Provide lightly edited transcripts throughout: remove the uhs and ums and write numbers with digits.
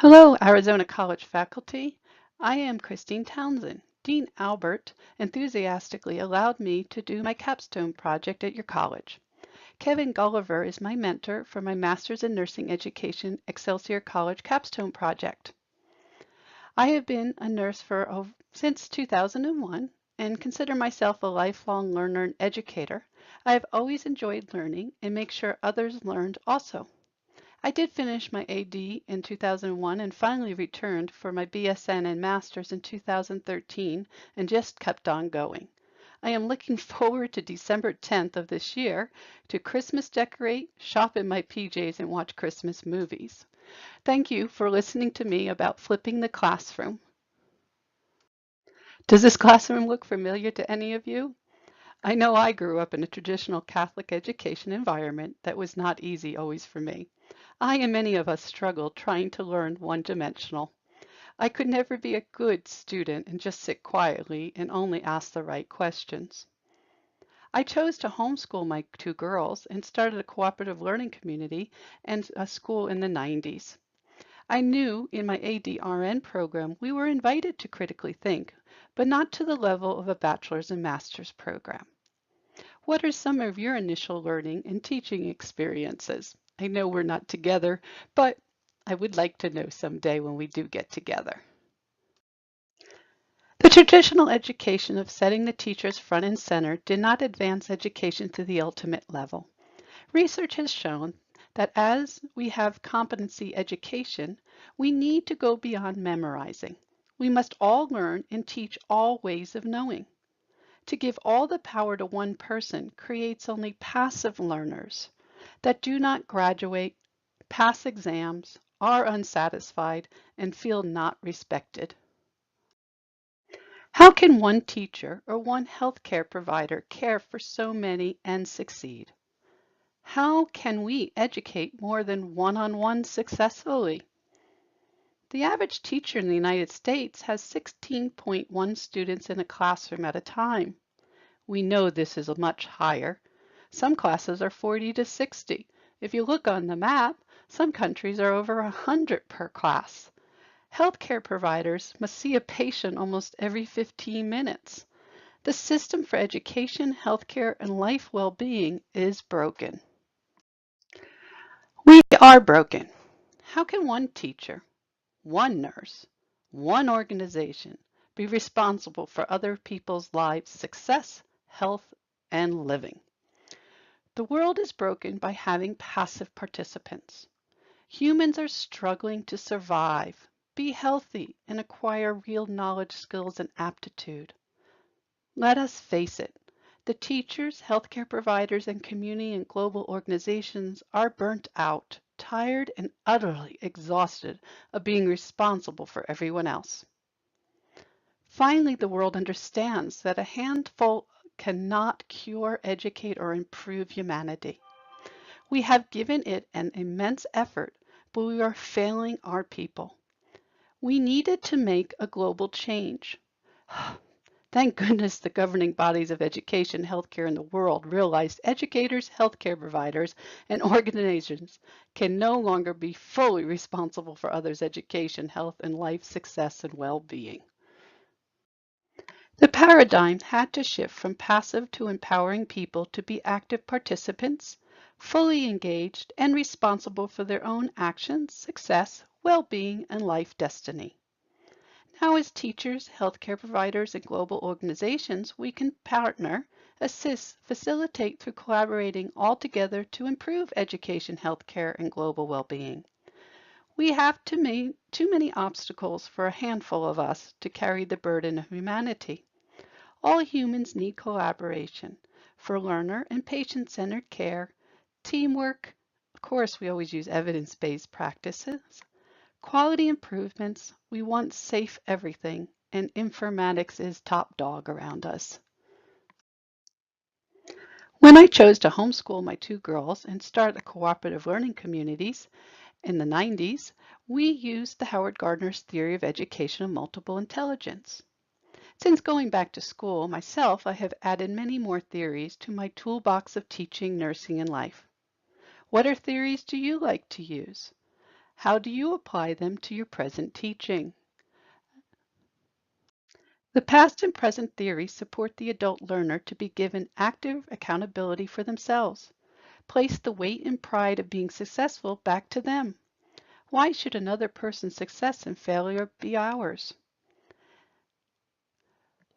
Hello, Arizona College faculty. I am Christine Townsend. Dean Albert enthusiastically allowed me to do my capstone project at your college. Kevin Gulliver is my mentor for my Master's in Nursing Education Excelsior College capstone project. I have been a nurse since 2001 and consider myself a lifelong learner and educator. I have always enjoyed learning and make sure others learned also. I did finish my AD in 2001 and finally returned for my BSN and Masters in 2013 and just kept on going. I am looking forward to December 10th of this year to Christmas decorate, shop in my PJs, and watch Christmas movies. Thank you for listening to me about flipping the classroom. Does this classroom look familiar to any of you? I know I grew up in a traditional Catholic education environment that was not easy always for me. I and many of us struggled trying to learn one-dimensional. I could never be a good student and just sit quietly and only ask the right questions. I chose to homeschool my two girls and started a cooperative learning community and a school in the 90s. I knew in my ADRN program we were invited to critically think, but not to the level of a bachelor's and master's program. What are some of your initial learning and teaching experiences? I know we're not together, but I would like to know someday when we do get together. The traditional education of setting the teachers front and center did not advance education to the ultimate level. Research has shown that as we have competency education, we need to go beyond memorizing. We must all learn and teach all ways of knowing. To give all the power to one person creates only passive learners that do not graduate, pass exams, are unsatisfied, and feel not respected. How can one teacher or one healthcare provider care for so many and succeed? How can we educate more than one-on-one successfully? The average teacher in the United States has 16.1 students in a classroom at a time. We know this is much higher. Some classes are 40 to 60. If you look on the map, some countries are over 100 per class. Healthcare providers must see a patient almost every 15 minutes. The system for education, healthcare, and life well-being is broken. We are broken. How can one teacher, one nurse, one organization be responsible for other people's lives' success, health, and living? The world is broken by having passive participants. Humans are struggling to survive, be healthy, and acquire real knowledge, skills, and aptitude. Let us face it, the teachers, healthcare providers, and community and global organizations are burnt out, tired, and utterly exhausted of being responsible for everyone else. Finally, the world understands that a handful cannot cure, educate, or improve humanity. We have given it an immense effort, but we are failing our people. We needed to make a global change. Thank goodness the governing bodies of education, healthcare in the world realized educators, healthcare providers, and organizations can no longer be fully responsible for others' education, health, and life success and well-being. The paradigm had to shift from passive to empowering people to be active participants, fully engaged, and responsible for their own actions, success, well-being, and life destiny. Now, as teachers, healthcare providers, and global organizations, we can partner, assist, facilitate through collaborating all together to improve education, healthcare, and global well-being. We have too many obstacles for a handful of us to carry the burden of humanity. All humans need collaboration for learner and patient-centered care, teamwork, of course we always use evidence-based practices, quality improvements, we want safe everything, and informatics is top dog around us. When I chose to homeschool my two girls and start the cooperative learning communities in the 90s, we used the Howard Gardner's theory of education of multiple intelligence. Since going back to school myself, I have added many more theories to my toolbox of teaching, nursing, and life. What are theories do you like to use? How do you apply them to your present teaching? The past and present theories support the adult learner to be given active accountability for themselves. Place the weight and pride of being successful back to them. Why should another person's success and failure be ours?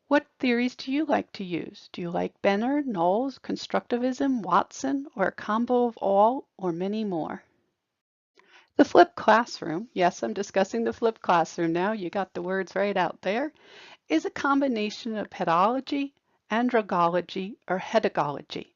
What theories do you like to use? Do you like Benner, Knowles, constructivism, Watson, or a combo of all, or many more? The flipped classroom, yes, I'm discussing the flipped classroom now, you got the words right out there, is a combination of pedagogy, andragogy, or hedagogy.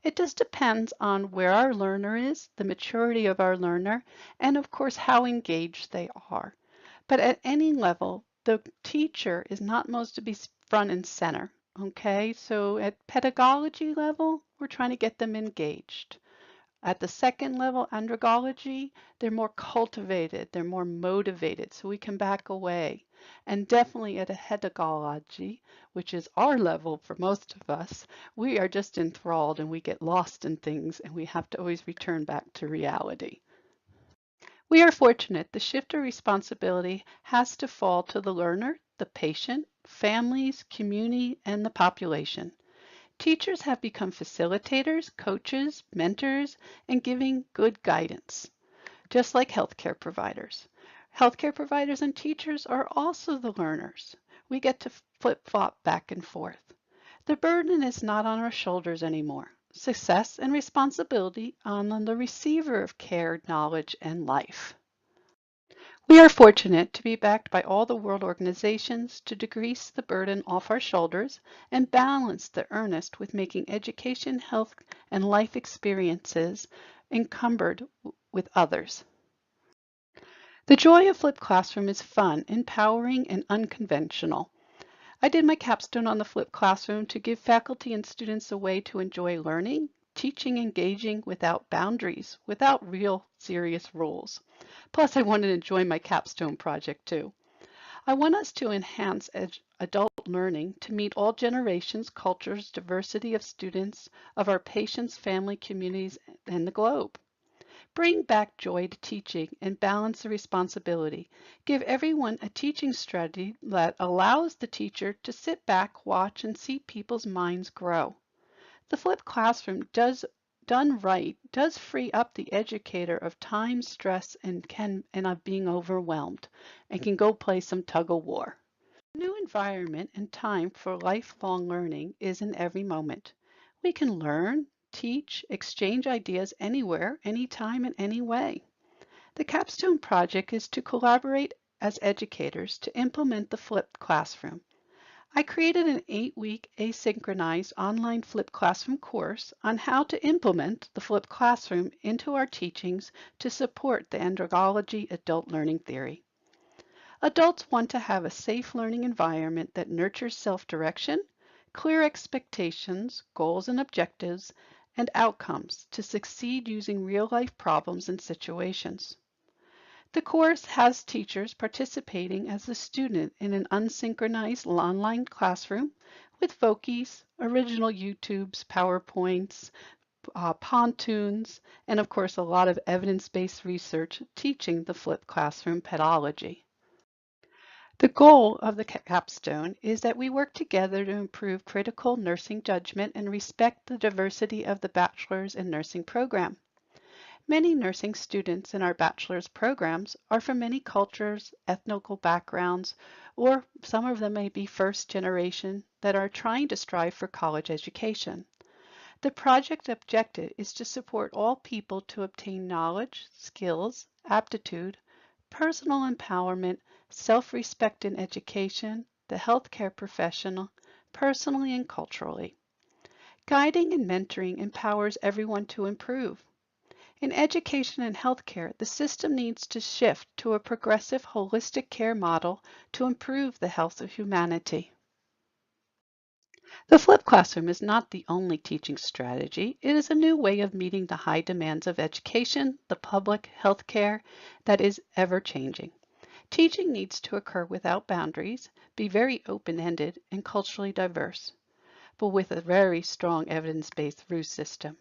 It just depends on where our learner is, the maturity of our learner, and of course how engaged they are. But at any level, the teacher is not supposed to be front and center. Okay, so at pedagogy level, we're trying to get them engaged. At the second level, andragogy, they're more cultivated, they're more motivated, so we can back away. And definitely at a hedagogy, which is our level for most of us, we are just enthralled and we get lost in things and we have to always return back to reality. We are fortunate the shift of responsibility has to fall to the learner, the patient, families, community, and the population. Teachers have become facilitators, coaches, mentors, and giving good guidance, just like healthcare providers. Healthcare providers and teachers are also the learners. We get to flip-flop back and forth. The burden is not on our shoulders anymore. Success and responsibility on the receiver of care, knowledge, and life. We are fortunate to be backed by all the world organizations to decrease the burden off our shoulders and balance the earnest with making education, health, and life experiences encumbered with others. The joy of flipped classroom is fun, empowering, and unconventional. I did my capstone on the flipped classroom to give faculty and students a way to enjoy learning, teaching, engaging without boundaries, without real serious rules. Plus, I wanted to enjoy my capstone project too. I want us to enhance adult learning to meet all generations, cultures, diversity of students, of our patients, family, communities, and the globe. Bring back joy to teaching and balance the responsibility. Give everyone a teaching strategy that allows the teacher to sit back, watch, and see people's minds grow. The flipped classroom done right does free up the educator of time, stress, and of being overwhelmed and can go play some tug of war. New environment and time for lifelong learning is in every moment. We can learn, teach, exchange ideas anywhere, anytime, in any way. The capstone project is to collaborate as educators to implement the flipped classroom. I created an 8-week asynchronized online flipped classroom course on how to implement the flipped classroom into our teachings to support the andragogy adult learning theory. Adults want to have a safe learning environment that nurtures self-direction, clear expectations, goals and objectives, and outcomes to succeed using real-life problems and situations. The course has teachers participating as a student in an unsynchronized online classroom with Vokies, original YouTubes, PowerPoints, pontoons, and of course a lot of evidence-based research teaching the flipped classroom pedagogy. The goal of the capstone is that we work together to improve critical nursing judgment and respect the diversity of the bachelor's in nursing program. Many nursing students in our bachelor's programs are from many cultures, ethnical backgrounds, or some of them may be first generation that are trying to strive for college education. The project objective is to support all people to obtain knowledge, skills, aptitude, personal empowerment, self-respect in education, the healthcare professional, personally and culturally. Guiding and mentoring empowers everyone to improve. In education and healthcare, the system needs to shift to a progressive holistic care model to improve the health of humanity. The flipped classroom is not the only teaching strategy. It is a new way of meeting the high demands of education, the public, healthcare that is ever changing. Teaching needs to occur without boundaries, be very open-ended and culturally diverse, but with a very strong evidence-based root system.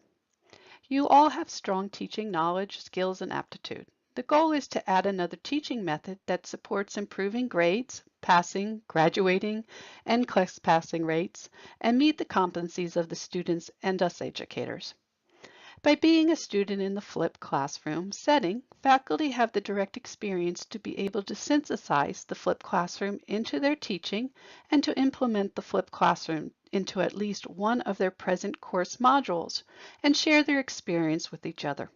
You all have strong teaching knowledge, skills, and aptitude. The goal is to add another teaching method that supports improving grades, passing, graduating, and class passing rates, and meet the competencies of the students and us educators. By being a student in the flipped classroom setting, faculty have the direct experience to be able to synthesize the flipped classroom into their teaching and to implement the flipped classroom into at least one of their present course modules and share their experience with each other.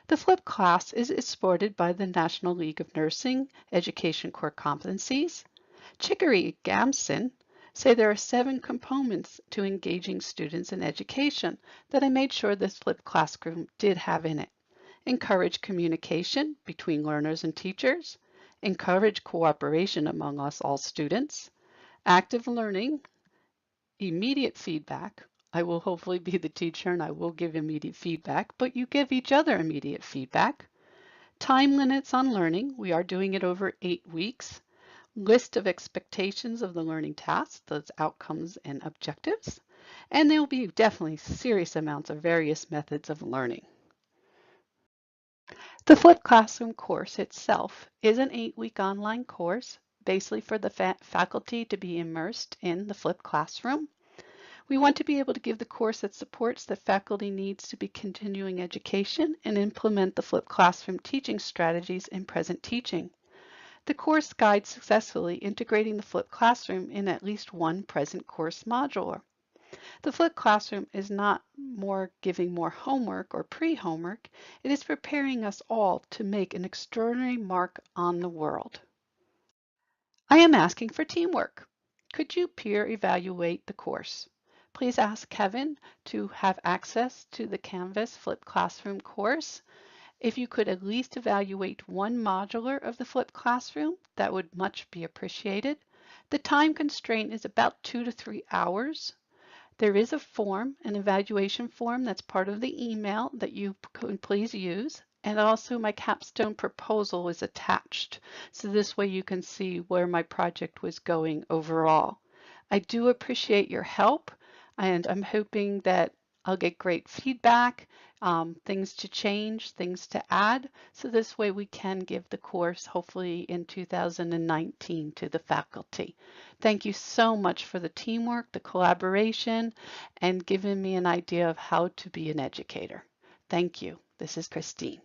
The flipped class is supported by the National League of Nursing Education Core Competencies. Chicory and Gamson say there are 7 components to engaging students in education that I made sure this flipped classroom did have in it. Encourage communication between learners and teachers. Encourage cooperation among us all students. Active learning. Immediate feedback. I will hopefully be the teacher and I will give immediate feedback, but you give each other immediate feedback. Time limits on learning. We are doing it over 8 weeks. List of expectations of the learning tasks, those outcomes and objectives, and there will be definitely serious amounts of various methods of learning. The flipped classroom course itself is an 8-week online course, basically for the faculty to be immersed in the flipped classroom. We want to be able to give the course that supports the faculty needs to be continuing education and implement the flipped classroom teaching strategies in present teaching. The course guides successfully integrating the flipped classroom in at least one present course module. The flipped classroom is not giving more homework or pre-homework. It is preparing us all to make an extraordinary mark on the world. I am asking for teamwork. Could you peer evaluate the course? Please ask Kevin to have access to the Canvas flipped classroom course. If you could at least evaluate one modular of the flipped classroom, that would much be appreciated. The time constraint is about 2 to 3 hours. There is a form, an evaluation form that's part of the email that you could please use. And also my capstone proposal is attached. So this way you can see where my project was going overall. I do appreciate your help and I'm hoping that I'll get great feedback, things to change, things to add. So this way we can give the course hopefully in 2019 to the faculty. Thank you so much for the teamwork, the collaboration, and giving me an idea of how to be an educator. Thank you. This is Christine.